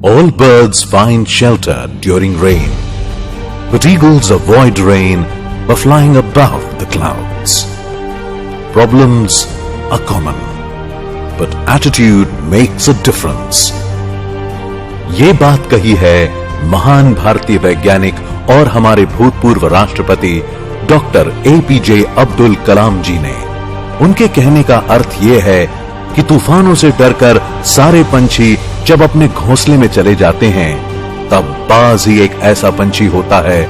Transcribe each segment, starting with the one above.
All birds find shelter during rain, but eagles avoid rain by flying above the clouds. Problems are common, but attitude makes a difference. ये बात कही है महान भारतीय वैज्ञानिक और हमारे भूतपूर्व राष्ट्रपति डॉक्टर एपीजे अब्दुल कलाम जी ने। उनके कहने का अर्थ यह है कि तूफानों से डरकर सारे पंछी जब अपने घोंसले में चले जाते हैं, तब बाज ही एक ऐसा पंछी होता है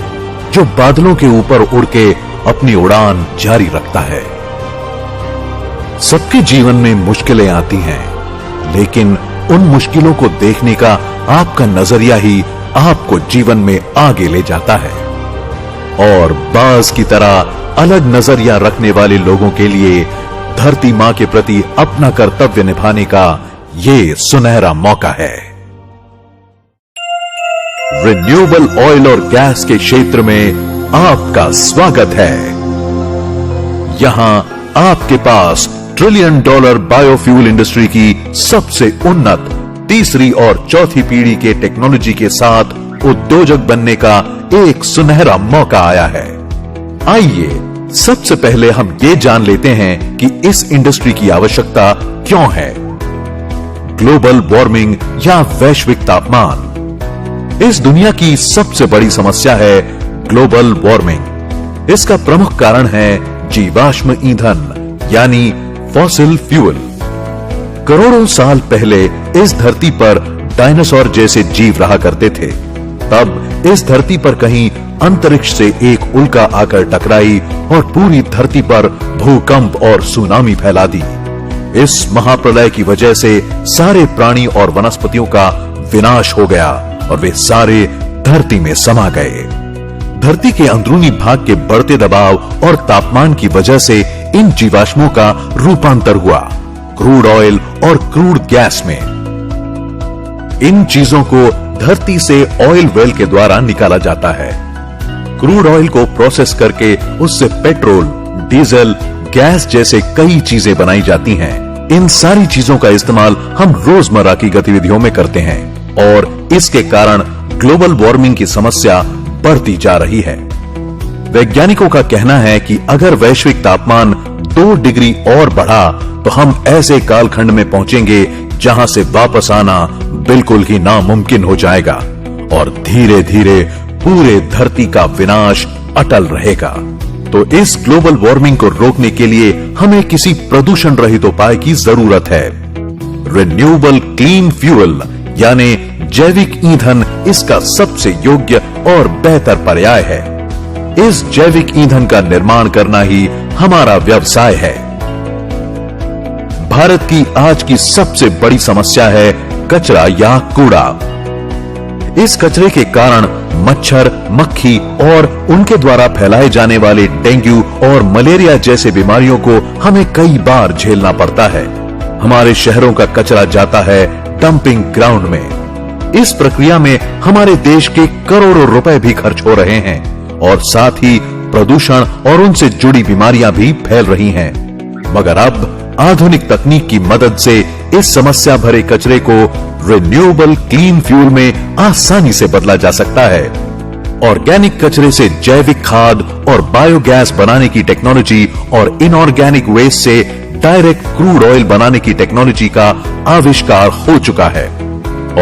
जो बादलों के ऊपर उड़ के अपनी उड़ान जारी रखता है। सबके जीवन में मुश्किलें आती हैं, लेकिन उन मुश्किलों को देखने का आपका नजरिया ही आपको जीवन में आगे ले जाता है। और बाज की तरह अलग नजरिया रखने वाले लोगों के लिए धरती मां के प्रति अपना कर्तव्य निभाने का ये सुनहरा मौका है। रिन्यूएबल ऑयल और गैस के क्षेत्र में आपका स्वागत है। यहां आपके पास $1 ट्रिलियन बायोफ्यूल इंडस्ट्री की सबसे उन्नत तीसरी और चौथी पीढ़ी के टेक्नोलॉजी के साथ उद्योजक बनने का एक सुनहरा मौका आया है। आइए सबसे पहले हम ये जान लेते हैं कि इस इंडस्ट्री की आवश्यकता क्यों है। ग्लोबल वार्मिंग या वैश्विक तापमान इस दुनिया की सबसे बड़ी समस्या है। ग्लोबल वार्मिंग इसका प्रमुख कारण है जीवाश्म ईंधन यानी फॉसिल फ्यूल। करोड़ों साल पहले इस धरती पर डायनासोर जैसे जीव रहा करते थे। तब इस धरती पर कहीं अंतरिक्ष से एक उल्का आकर टकराई और पूरी धरती पर भूकंप और सुनामी फैला दी। इस महाप्रलय की वजह से सारे प्राणी और वनस्पतियों का विनाश हो गया और वे सारे धरती में समा गए। धरती के अंदरूनी भाग के बढ़ते दबाव और तापमान की वजह से इन जीवाश्मों का रूपांतर हुआ क्रूड ऑयल और क्रूड गैस में। इन चीजों को धरती से ऑयल वेल के द्वारा निकाला जाता है। क्रूड ऑयल को प्रोसेस करके उससे पेट्रोल, डीजल, गैस जैसे कई चीजें बनाई जाती हैं। इन सारी चीजों का इस्तेमाल हम रोजमर्रा की गतिविधियों में करते हैं और इसके कारण ग्लोबल वार्मिंग की समस्या बढ़ती जा रही है। वैज्ञानिकों का कहना है कि अगर वैश्विक तापमान 2 डिग्री और बढ़ा तो हम ऐसे कालखंड में पहुंचेंगे जहां से वापस आना बिल्कुल ही नामुमकिन हो जाएगा और धीरे धीरे पूरे धरती का विनाश अटल रहेगा। तो इस ग्लोबल वार्मिंग को रोकने के लिए हमें किसी प्रदूषण रहित उपाय की जरूरत है। रिन्यूएबल क्लीन फ्यूल यानी जैविक ईंधन इसका सबसे योग्य और बेहतर पर्याय है। इस जैविक ईंधन का निर्माण करना ही हमारा व्यवसाय है। भारत की आज की सबसे बड़ी समस्या है कचरा या कूड़ा। इस कचरे के कारण मच्छर, मक्खी और उनके द्वारा फैलाए जाने वाले डेंगू और मलेरिया जैसे बीमारियों को हमें कई बार झेलना पड़ता है। हमारे शहरों का कचरा जाता है डंपिंग ग्राउंड में। इस प्रक्रिया में हमारे देश के करोड़ों रुपए भी खर्च हो रहे हैं और साथ ही प्रदूषण और उनसे जुड़ी बीमारियां भी फैल रही हैं। मगर अब आधुनिक तकनीक की मदद से इस समस्या भरे कचरे को रिन्यूएबल क्लीन फ्यूल में आसानी से बदला जा सकता है। ऑर्गेनिक कचरे से जैविक खाद और बायोगैस बनाने की टेक्नोलॉजी और इनऑर्गेनिक वेस्ट से डायरेक्ट क्रूड ऑयल बनाने की टेक्नोलॉजी का आविष्कार हो चुका है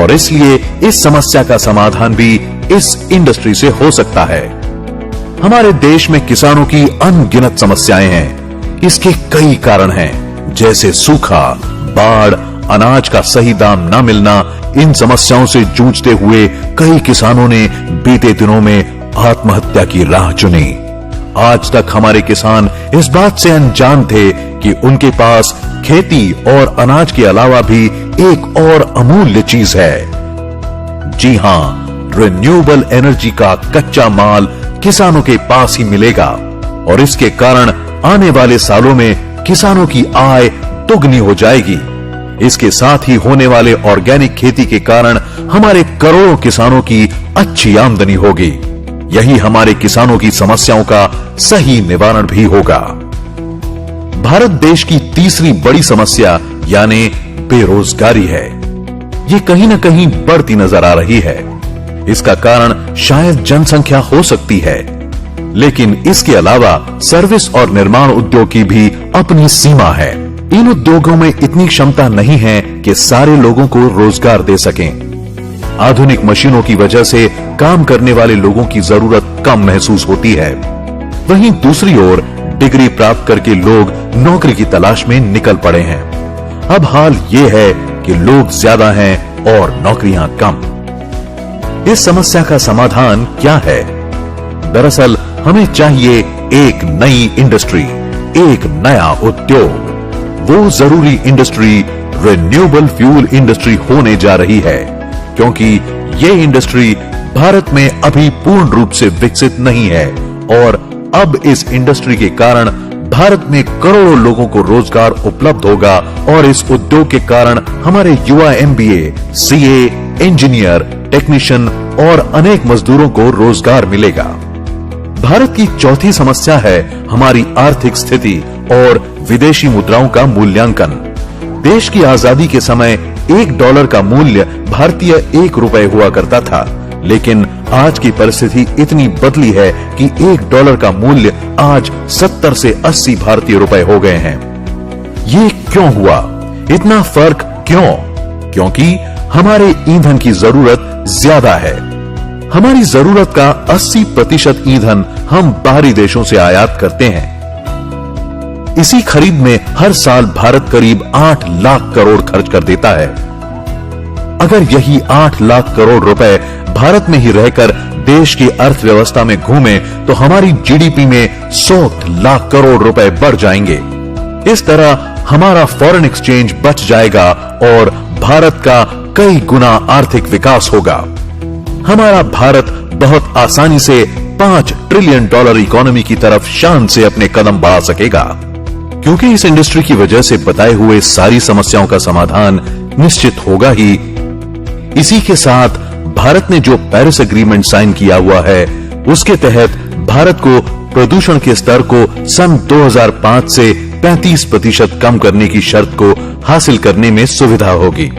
और इसलिए इस समस्या का समाधान भी इस इंडस्ट्री से हो सकता है। हमारे देश में किसानों की अनगिनत समस्याएं हैं। इसके कई कारण हैं, जैसे सूखा, बाढ़, अनाज का सही दाम न मिलना। इन समस्याओं से जूझते हुए कई किसानों ने बीते दिनों में आत्महत्या की राह चुनी। आज तक हमारे किसान इस बात से अनजान थे कि उनके पास खेती और अनाज के अलावा भी एक और अमूल्य चीज है। जी हां, रिन्यूएबल एनर्जी का कच्चा माल किसानों के पास ही मिलेगा और इसके कारण आने वाले सालों में किसानों की आय दोगुनी हो जाएगी। इसके साथ ही होने वाले ऑर्गेनिक खेती के कारण हमारे करोड़ों किसानों की अच्छी आमदनी होगी। यही हमारे किसानों की समस्याओं का सही निवारण भी होगा। भारत देश की तीसरी बड़ी समस्या यानी बेरोजगारी है। ये कहीं ना कहीं बढ़ती नजर आ रही है। इसका कारण शायद जनसंख्या हो सकती है, लेकिन इसके अलावा सर्विस और निर्माण उद्योग की भी अपनी सीमा है। इन उद्योगों में इतनी क्षमता नहीं है कि सारे लोगों को रोजगार दे सकें। आधुनिक मशीनों की वजह से काम करने वाले लोगों की जरूरत कम महसूस होती है। वहीं दूसरी ओर डिग्री प्राप्त करके लोग नौकरी की तलाश में निकल पड़े हैं। अब हाल ये है कि लोग ज्यादा हैं और नौकरियां कम। इस समस्या का समाधान क्या है? दरअसल हमें चाहिए एक नई इंडस्ट्री, एक नया उद्योग। वो जरूरी इंडस्ट्री रिन्यूएबल फ्यूल इंडस्ट्री होने जा रही है, क्योंकि ये इंडस्ट्री भारत में अभी पूर्ण रूप से विकसित नहीं है और अब इस इंडस्ट्री के कारण भारत में करोड़ों लोगों को रोजगार उपलब्ध होगा और इस उद्योग के कारण हमारे युवा एमबीए, सीए, इंजीनियर, टेक्नीशियन और अनेक मजदूरों को रोजगार मिलेगा। भारत की चौथी समस्या है हमारी आर्थिक स्थिति और विदेशी मुद्राओं का मूल्यांकन। देश की आजादी के समय $1 का मूल्य भारतीय ₹1 हुआ करता था, लेकिन आज की परिस्थिति इतनी बदली है कि $1 का मूल्य आज 70 से 80 भारतीय रुपए हो गए हैं। ये क्यों हुआ? इतना फर्क क्यों? क्योंकि हमारे ईंधन की जरूरत ज्यादा है। हमारी जरूरत का 80% ईंधन हम बाहरी देशों से आयात करते हैं। इसी खरीद में हर साल भारत करीब 8 लाख करोड़ खर्च कर देता है। अगर यही 8 लाख करोड़ रुपए भारत में ही रहकर देश की अर्थव्यवस्था में घूमे तो हमारी जीडीपी में 100 लाख करोड़ रुपए बढ़ जाएंगे। इस तरह हमारा फॉरेन एक्सचेंज बच जाएगा और भारत का कई गुना आर्थिक विकास होगा। हमारा भारत बहुत आसानी से $5 ट्रिलियन इकोनॉमी की तरफ शान से अपने कदम बढ़ा सकेगा, क्योंकि इस इंडस्ट्री की वजह से बताए हुए सारी समस्याओं का समाधान निश्चित होगा ही। इसी के साथ भारत ने जो पेरिस एग्रीमेंट साइन किया हुआ है, उसके तहत भारत को प्रदूषण के स्तर को सन 2005 से 35% कम करने की शर्त को हासिल करने में सुविधा होगी।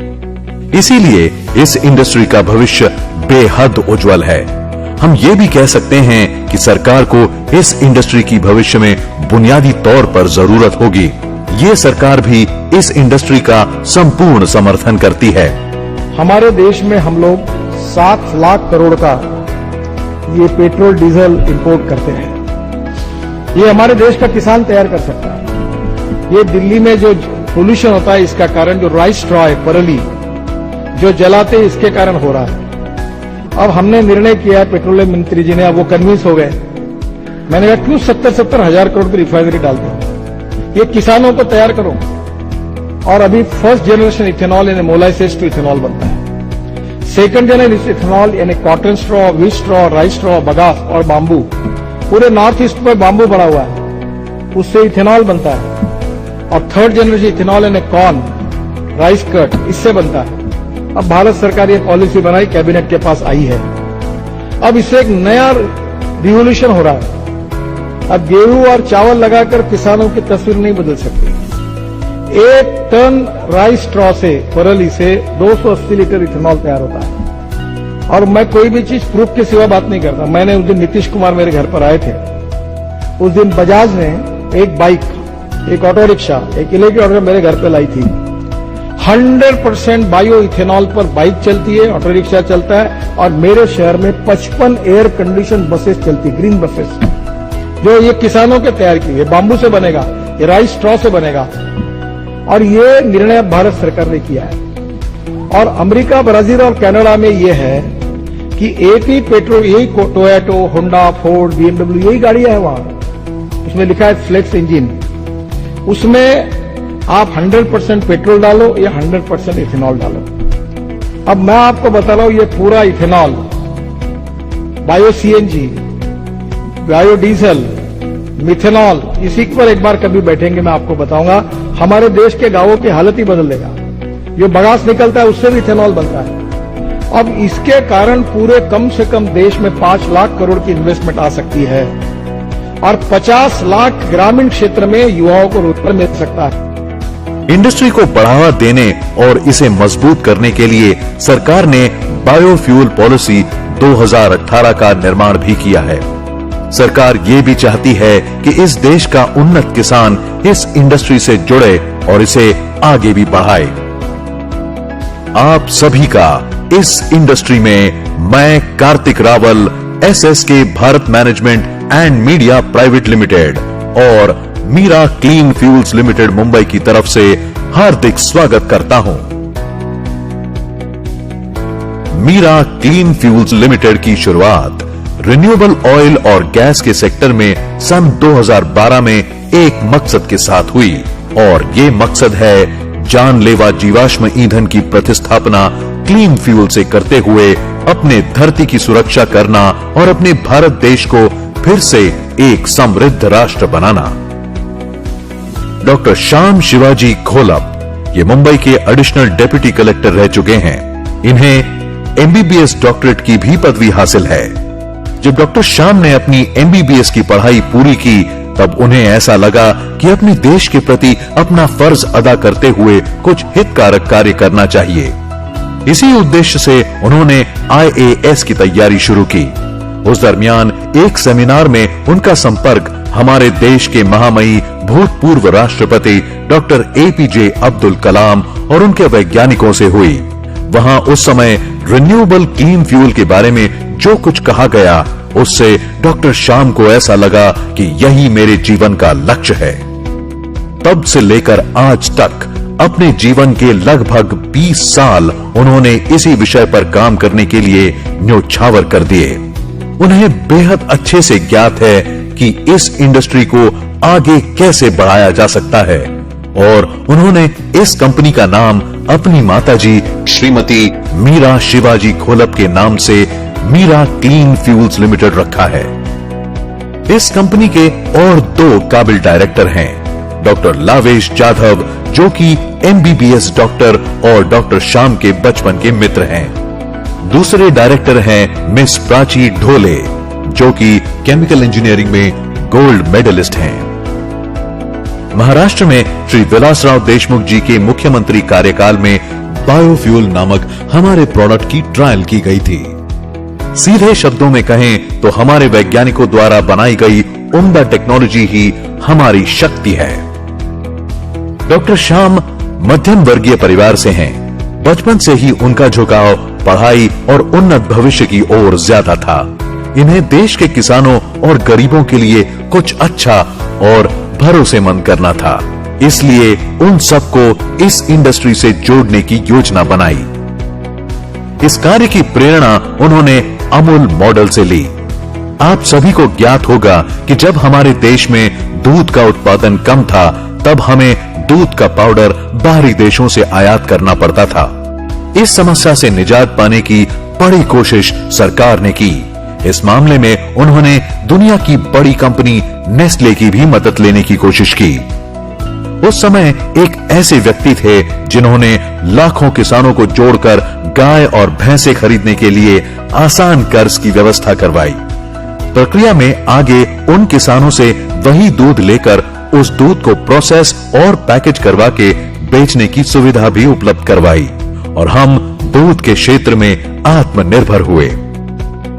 इसीलिए इस इंडस्ट्री का भविष्य बेहद उज्जवल है। हम ये भी कह सकते हैं कि सरकार को इस इंडस्ट्री की भविष्य में बुनियादी तौर पर जरूरत होगी। ये सरकार भी इस इंडस्ट्री का संपूर्ण समर्थन करती है। हमारे देश में हम लोग 7 लाख करोड़ का ये पेट्रोल डीजल इंपोर्ट करते हैं। ये हमारे देश का किसान तैयार कर सकता है। ये दिल्ली में जो पोल्यूशन होता है, इसका कारण जो राइस स्ट्रॉ है, परली जो जलाते इसके कारण हो रहा है। अब हमने निर्णय किया, पेट्रोलियम मंत्री जी ने, अब वो कन्विंस हो गए। मैंने कहा क्यों 70-70 हजार करोड़ की रिफाइनरी डालते हो, ये किसानों को तैयार करो। और अभी फर्स्ट जनरेशन इथेनॉल यानी मोलाइसिस टू इथेनॉल बनता है। सेकंड जनरेशन इथेनॉल यानी cotton straw, wheat straw, rice straw, bagasse और बांबू, पूरे नॉर्थ ईस्ट में बांबू बड़ा हुआ है, उससे इथेनॉल बनता है। और थर्ड जनरेशन इथेनॉल यानी कॉर्न, राइस कट, इससे बनता है। अब भारत सरकार ये पॉलिसी बनाई, कैबिनेट के पास आई है। अब इससे एक नया रिवोल्यूशन हो रहा है। अब गेहूं और चावल लगाकर किसानों की तस्वीर नहीं बदल सकती। 1 टन राइस स्ट्रॉ से, परली से 280 लीटर इथेनॉल तैयार होता है। और मैं कोई भी चीज प्रूफ के सिवा बात नहीं करता। मैंने उस दिन नीतीश कुमार मेरे घर पर आए थे, उस दिन बजाज ने एक बाइक, एक ऑटो रिक्शा, एक इलेक्ट्रिक ऑटो मेरे घर पे लाई थी। 100% बायो इथेनॉल पर बाइक चलती है, ऑटो रिक्शा चलता है। और मेरे शहर में 55 एयर कंडीशन बसेस चलती, ग्रीन बसेस, जो ये किसानों के तैयार की है। बांबू से बनेगा, ये राइस स्ट्रॉ से बनेगा। और ये निर्णय भारत सरकार ने किया है। और अमेरिका, ब्राजील और कनाडा में ये है कि एक ही पेट्रोल, यही टोयोटो, होंडा, फोर्ड, BMW, यही गाड़ियां हैं वहां। उसमें लिखा है फ्लेक्स इंजन। उसमें आप 100% पेट्रोल डालो या 100% इथेनॉल डालो। अब मैं आपको बता रहा हूं, ये पूरा ethanol, bio CNG, bio diesel, methanol, इसी पर एक बार कभी बैठेंगे, मैं आपको बताऊंगा। हमारे देश के गांवों की हालत ही बदल देगा। जो बगास निकलता है उससे भी इथेनॉल बनता है। अब इसके कारण पूरे कम से कम देश में 5 लाख करोड़ की इन्वेस्टमेंट आ सकती है और 50 लाख ग्रामीण क्षेत्र में युवाओं को रोजगार मिल सकता है। इंडस्ट्री को बढ़ावा देने और इसे मजबूत करने के लिए सरकार ने बायोफ्यूल पॉलिसी 2018 का निर्माण भी किया है। सरकार ये भी चाहती है कि इस देश का उन्नत किसान इस इंडस्ट्री से जुड़े और इसे आगे भी बढ़ाए। आप सभी का इस इंडस्ट्री में मैं Kartik Rawal, SSK Bharat management and media private limited और Meera clean fuels limited Mumbai की तरफ से हार्दिक स्वागत करता हूं। मीरा क्लीन फ्यूल्स लिमिटेड की शुरुआत रिन्यूएबल ऑयल और गैस के सेक्टर में सन 2012 में एक मकसद के साथ हुई और ये मकसद है जानलेवा जीवाश्म ईंधन की प्रतिस्थापना क्लीन फ्यूल से करते हुए अपने धरती की सुरक्षा करना और अपने भारत देश को फिर से एक समृद्ध राष्ट्र बनाना। डॉक्टर श्याम शिवाजी घोलप ये मुंबई के एडिशनल डेप्यूटी कलेक्टर रह चुके हैं। इन्हें MBBS डॉक्टरेट की भी पदवी हासिल है। जब डॉक्टर श्याम ने अपनी MBBS की पढ़ाई पूरी की तब उन्हें ऐसा लगा कि अपने देश के प्रति अपना फर्ज अदा करते हुए कुछ हितकारक कार्य करना चाहिए। इसी उद्देश्य से उन्होंने IAS की तैयारी शुरू की। उस दरमियान एक सेमिनार में उनका संपर्क हमारे देश के महामहिम भूतपूर्व राष्ट्रपति डॉक्टर APJ अब्दुल कलाम और उनके वैज्ञानिकों से हुई। वहां उस समय रिन्यूएबल क्लीन फ्यूल के बारे में जो कुछ कहा गया उससे डॉक्टर श्याम को ऐसा लगा कि यही मेरे जीवन का लक्ष्य है। तब से लेकर आज तक अपने जीवन के लगभग 20 साल उन्होंने इसी विषय पर काम करने के लिए न्योछावर कर दिए। उन्हें बेहद अच्छे से ज्ञात है कि इस इंडस्ट्री को आगे कैसे बढ़ाया जा सकता है और उन्होंने इस कंपनी का नाम अपनी माताजी श्रीमती मीरा शिवाजी घोलप के नाम से मीरा क्लीन फ्यूल्स लिमिटेड रखा है। इस कंपनी के और 2 काबिल डायरेक्टर हैं, डॉक्टर लावेश जाधव जो कि MBBS डॉक्टर और डॉक्टर श्याम के बचपन के मित्र हैं। दूसरे डायरेक्टर हैं मिस प्राची ढोले जो कि केमिकल इंजीनियरिंग में गोल्ड मेडलिस्ट हैं। महाराष्ट्र में श्री विलासराव देशमुख जी के मुख्यमंत्री कार्यकाल में बायोफ्यूल नामक हमारे प्रोडक्ट की ट्रायल की गई थी। सीधे शब्दों में कहें तो हमारे वैज्ञानिकों द्वारा बनाई गई उम्दा टेक्नोलॉजी ही हमारी शक्ति है। डॉक्टर श्याम मध्यम वर्गीय परिवार से हैं। बचपन से ही उनका झुकाव पढ़ाई और उन्नत भविष्य की ओर ज्यादा था। इन्हें देश के किसानों और गरीबों के लिए कुछ अच्छा और भरोसेमंद करना था, इसलिए उन सबको इस इंडस्ट्री से जोड़ने की योजना बनाई। इस कार्य की प्रेरणा उन्होंने अमूल मॉडल से ली। आप सभी को ज्ञात होगा कि जब हमारे देश में दूध का उत्पादन कम था तब हमें दूध का पाउडर बाहरी देशों से आयात करना पड़ता था। इस समस्या से निजात पाने की बड़ी कोशिश सरकार ने की। इस मामले में उन्होंने दुनिया की बड़ी कंपनी नेस्ले की भी मदद लेने की कोशिश की। उस समय एक ऐसे व्यक्ति थे जिन्होंने लाखों किसानों को जोड़कर गाय और भैंसे खरीदने के लिए आसान कर्ज की व्यवस्था करवाई। प्रक्रिया में आगे उन किसानों से वही दूध लेकर उस दूध को प्रोसेस और पैकेज करवा के बेचने की सुविधा भी उपलब्ध करवाई और हम दूध के क्षेत्र में आत्मनिर्भर हुए।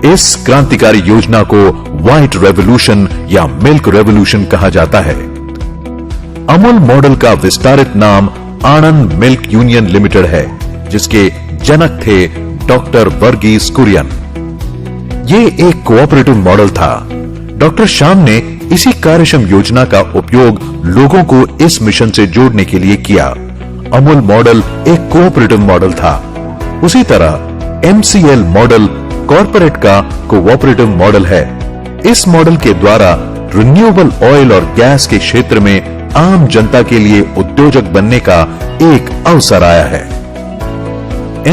इस क्रांतिकारी योजना को व्हाइट रेवोल्यूशन या मिल्क रेवोल्यूशन कहा जाता है। अमूल मॉडल का विस्तारित नाम आनंद मिल्क यूनियन लिमिटेड है, जिसके जनक थे डॉक्टर वर्गीस कुरियन। ये एक कोऑपरेटिव मॉडल था। डॉक्टर श्याम ने इसी कार्यक्षम योजना का उपयोग लोगों को इस मिशन से जोड़ने के लिए किया। अमूल मॉडल एक कोऑपरेटिव मॉडल था। उसी तरह MCL मॉडल कॉर्पोरेट का कोऑपरेटिव मॉडल है। इस मॉडल के द्वारा रिन्यूएबल ऑयल और गैस के क्षेत्र में आम जनता के लिए उद्योजक बनने का एक अवसर आया है।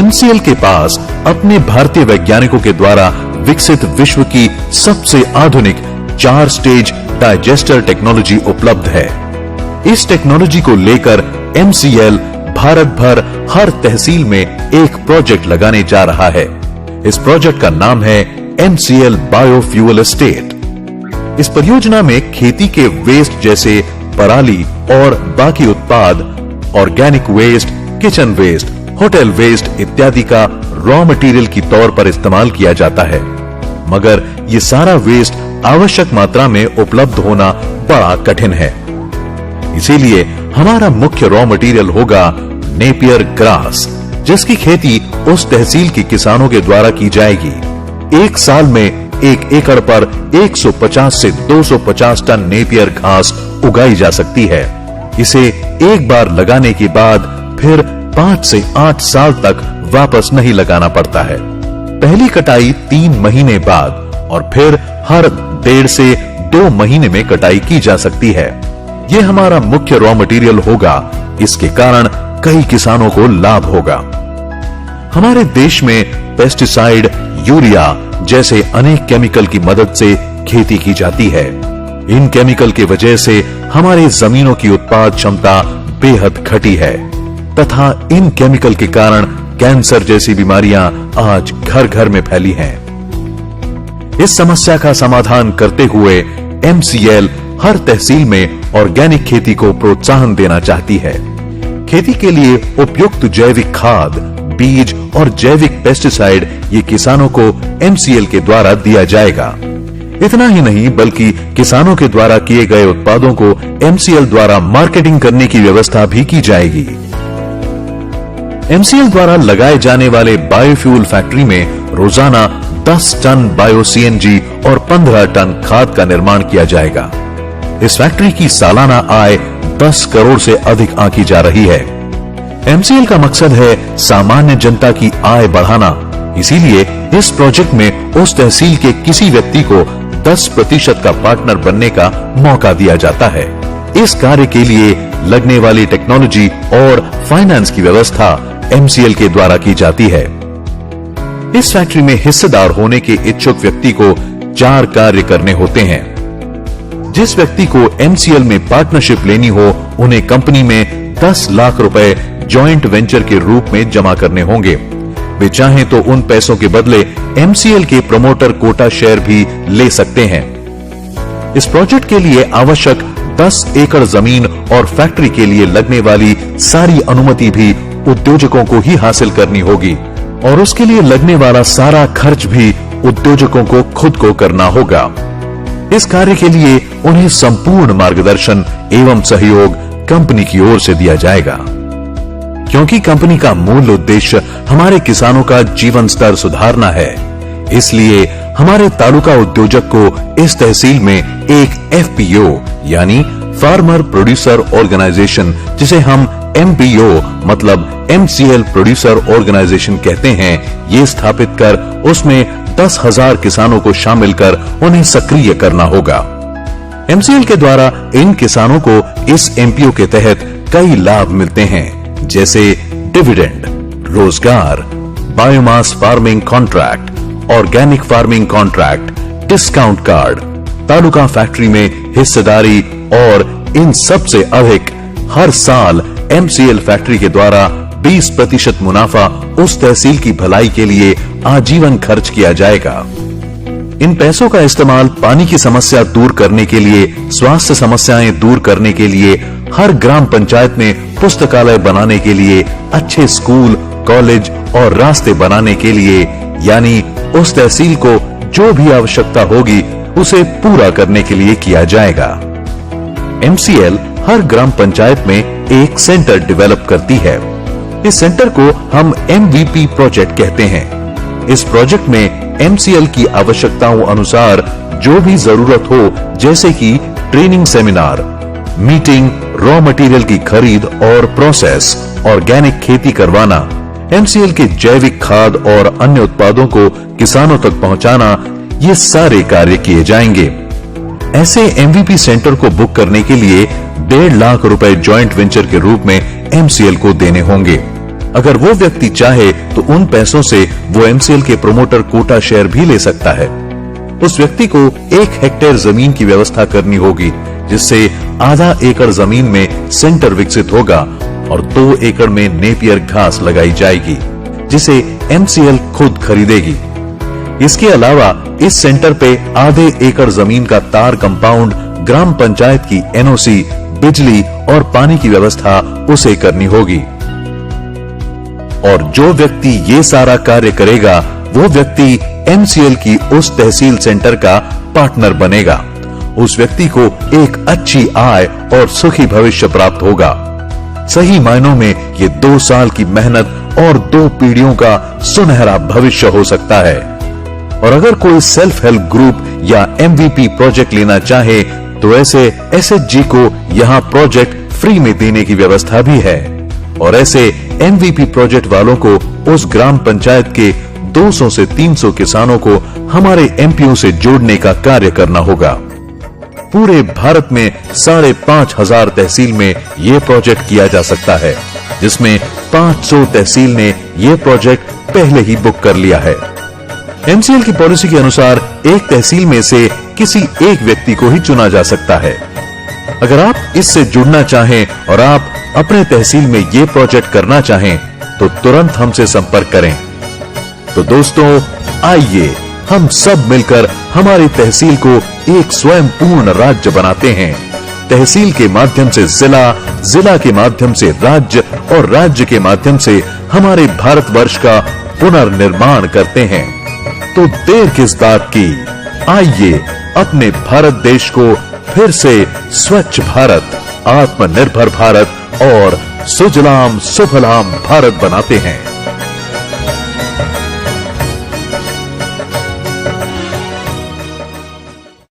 MCL के पास अपने भारतीय वैज्ञानिकों के द्वारा विकसित विश्व की सबसे आधुनिक 4 स्टेज डाइजेस्टर टेक्नोलॉजी उपलब्ध है। इस टेक्नोलॉजी को लेकर MCL भारत भर हर तहसील में एक प्रोजेक्ट लगाने जा रहा है। इस प्रोजेक्ट का नाम है MCL बायोफ्यूल एस्टेट। इस परियोजना में खेती के वेस्ट जैसे पराली और बाकी उत्पाद organic waste, kitchen waste, hotel waste इत्यादि का रॉ मटेरियल की तौर पर इस्तेमाल किया जाता है, मगर ये सारा वेस्ट आवश्यक मात्रा में उपलब्ध होना बड़ा कठिन है। इसीलिए हमारा मुख्य रॉ मटेरियल होगा नेपियर ग्रास, जिसकी खेती उस तहसील के किसानों के द्वारा की जाएगी। एक साल में 1 एकड़ पर 150 से 250 टन नेपियर घास उगाई जा सकती है। इसे एक बार लगाने के बाद फिर 5 से 8 साल तक वापस नहीं लगाना पड़ता है। पहली कटाई 3 महीने बाद और फिर हर 1.5 से 2 महीने में कटाई की जा सकती है। यह हमारा मुख्य रॉ मटेरियल होगा। इसके कारण कई किसानों को लाभ होगा। हमारे देश में पेस्टिसाइड, यूरिया जैसे अनेक केमिकल की मदद से खेती की जाती है। इन केमिकल की वजह से हमारे जमीनों की उत्पाद क्षमता बेहद घटी है तथा इन केमिकल के कारण कैंसर जैसी बीमारियां आज घर घर में फैली हैं। इस समस्या का समाधान करते हुए MCL हर तहसील में ऑर्गेनिक खेती को प्रोत्साहन देना चाहती है। खेती के लिए उपयुक्त जैविक खाद, बीज और जैविक पेस्टिसाइड ये किसानों को MCL के द्वारा दिया जाएगा। इतना ही नहीं बल्कि किसानों के द्वारा किए गए उत्पादों को MCL द्वारा मार्केटिंग करने की व्यवस्था भी की जाएगी। MCL द्वारा लगाए जाने वाले बायोफ्यूल फैक्ट्री में रोजाना 10 टन बायो CNG और 15 टन खाद का निर्माण किया जाएगा। इस फैक्ट्री की सालाना आय 10 करोड़ से अधिक आंकी जा रही है। MCL का मकसद है सामान्य जनता की आय बढ़ाना। इसीलिए इस प्रोजेक्ट में उस तहसील के किसी व्यक्ति को 10% का पार्टनर बनने का मौका दिया जाता है। इस कार्य के लिए लगने वाली टेक्नोलॉजी और फाइनेंस की व्यवस्था MCL के द्वारा की जाती है। इस फैक्ट्री में हिस्सेदार होने के इच्छुक व्यक्ति को 4 कार्य करने होते हैं। जिस व्यक्ति को MCL में पार्टनरशिप लेनी हो, उन्हें कंपनी में 10 लाख रुपए जॉइंट वेंचर के रूप में जमा करने होंगे। वे चाहें तो उन पैसों के बदले MCL के प्रमोटर कोटा शेयर भी ले सकते हैं। इस प्रोजेक्ट के लिए आवश्यक 10 एकड़ जमीन और फैक्ट्री के लिए लगने वाली सारी अनुमति भी उद्योजकों को ही हासिल करनी होगी और उसके लिए लगने वाला सारा खर्च भी उद्योजकों को खुद को करना होगा। इस कार्य के लिए उन्हें संपूर्ण मार्गदर्शन एवं सहयोग कंपनी की ओर से दिया जाएगा। क्योंकि कंपनी का मूल उद्देश्य हमारे किसानों का जीवन स्तर सुधारना है, इसलिए हमारे तालुका उद्योजक को इस तहसील में एक FPO यानी फार्मर प्रोड्यूसर ऑर्गेनाइजेशन, जिसे हम MPO मतलब MCL प्रोड्यूसर ऑर्गेनाइजेशन कहते हैं, ये स्थापित कर उसमें 10,000 किसानों को शामिल कर उन्हें सक्रिय करना होगा। MCL के द्वारा इन किसानों को इस MPO के तहत कई लाभ मिलते हैं, जैसे डिविडेंड, रोजगार, biomass farming contract, organic farming contract, discount card, taluka factory में हिस्सेदारी और इन सब से अधिक हर साल MCL फैक्ट्री के द्वारा 20% मुनाफा उस तहसील की भलाई के लिए आजीवन खर्च किया जाएगा। इन पैसों का इस्तेमाल पानी की समस्या दूर करने के लिए, स्वास्थ्य समस्याएं दूर करने के लिए, हर ग्राम पंचायत में पुस्तकालय बनाने के लिए, अच्छे स्कूल, कॉलेज और रास्ते बनाने के लिए, यानी उस तहसील को जो भी आवश्यकता होगी उसे पूरा करने के लिए किया जाएगा। MCL हर ग्राम पंचायत में एक सेंटर डेवलप करती है। इस सेंटर को हम MVP प्रोजेक्ट कहते हैं। इस प्रोजेक्ट में MCL की आवश्यकताओं अनुसार जो भी जरूरत हो, जैसे कि training seminar, meeting, raw material की खरीद और प्रोसेस, ऑर्गेनिक खेती करवाना, MCL के जैविक खाद और अन्य उत्पादों को किसानों तक पहुंचाना, ये सारे कार्य किए जाएंगे। ऐसे MVP सेंटर को बुक करने के लिए 1.5 लाख रुपए जॉइंट वेंचर के रूप में MCL को देने होंगे। अगर वो व्यक्ति चाहे तो उन पैसों से वो MCL के प्रमोटर कोटा शेयर भी ले सकता है। उस व्यक्ति को 1 हेक्टेयर जमीन की व्यवस्था करनी होगी, जिससे आधा एकड़ जमीन में सेंटर विकसित होगा और 2 एकड़ में नेपियर घास लगाई जाएगी, जिसे MCL खुद खरीदेगी। इसके अलावा इस सेंटर पे आधे एकड़ जमीन का तार कंपाउंड ग्राम पंचायत की NOC बिजली और पानी की व्यवस्था उसे करनी होगी। और जो व्यक्ति ये सारा कार्य करेगा वो व्यक्ति MCL की उस तहसील सेंटर का पार्टनर बनेगा। उस व्यक्ति को एक अच्छी आय और सुखी भविष्य प्राप्त होगा। सही मायनों में ये 2 साल की मेहनत और 2 पीढ़ियों का सुनहरा भविष्य हो सकता है। और अगर कोई सेल्फ हेल्प ग्रुप या MVP प्रोजेक्ट लेना चाहे तो ऐसे SHG को यहाँ प्रोजेक्ट फ्री में देने की व्यवस्था भी है। और ऐसे MVP प्रोजेक्ट वालों को उस ग्राम पंचायत के 200 से 300 किसानों को हमारे MPO से जोड़ने का कार्य करना होगा। पूरे भारत में 5,500 तहसील में यह प्रोजेक्ट किया जा सकता है, जिसमें 500 तहसील ने यह प्रोजेक्ट पहले ही बुक कर लिया है। MCL की पॉलिसी के अनुसार एक तहसील में से किसी एक व्यक्ति को ही चुना जा सकता है। अगर आप इससे जुड़ना चाहें और आप अपने तहसील में यह प्रोजेक्ट करना चाहें तो तुरंत हमसे संपर्क करें। तो दोस्तों, आइए हम सब मिलकर हमारी तहसील को एक स्वयं पूर्ण राज्य बनाते हैं। तहसील के माध्यम से जिला, जिला के माध्यम से राज्य और राज्य के माध्यम से हमारे भारतवर्ष का पुनर्निर्माण करते हैं। तो देर किस बात की, आइए अपने भारत देश को फिर से स्वच्छ भारत, आत्मनिर्भर भारत और सुजलाम सुफलाम भारत बनाते हैं।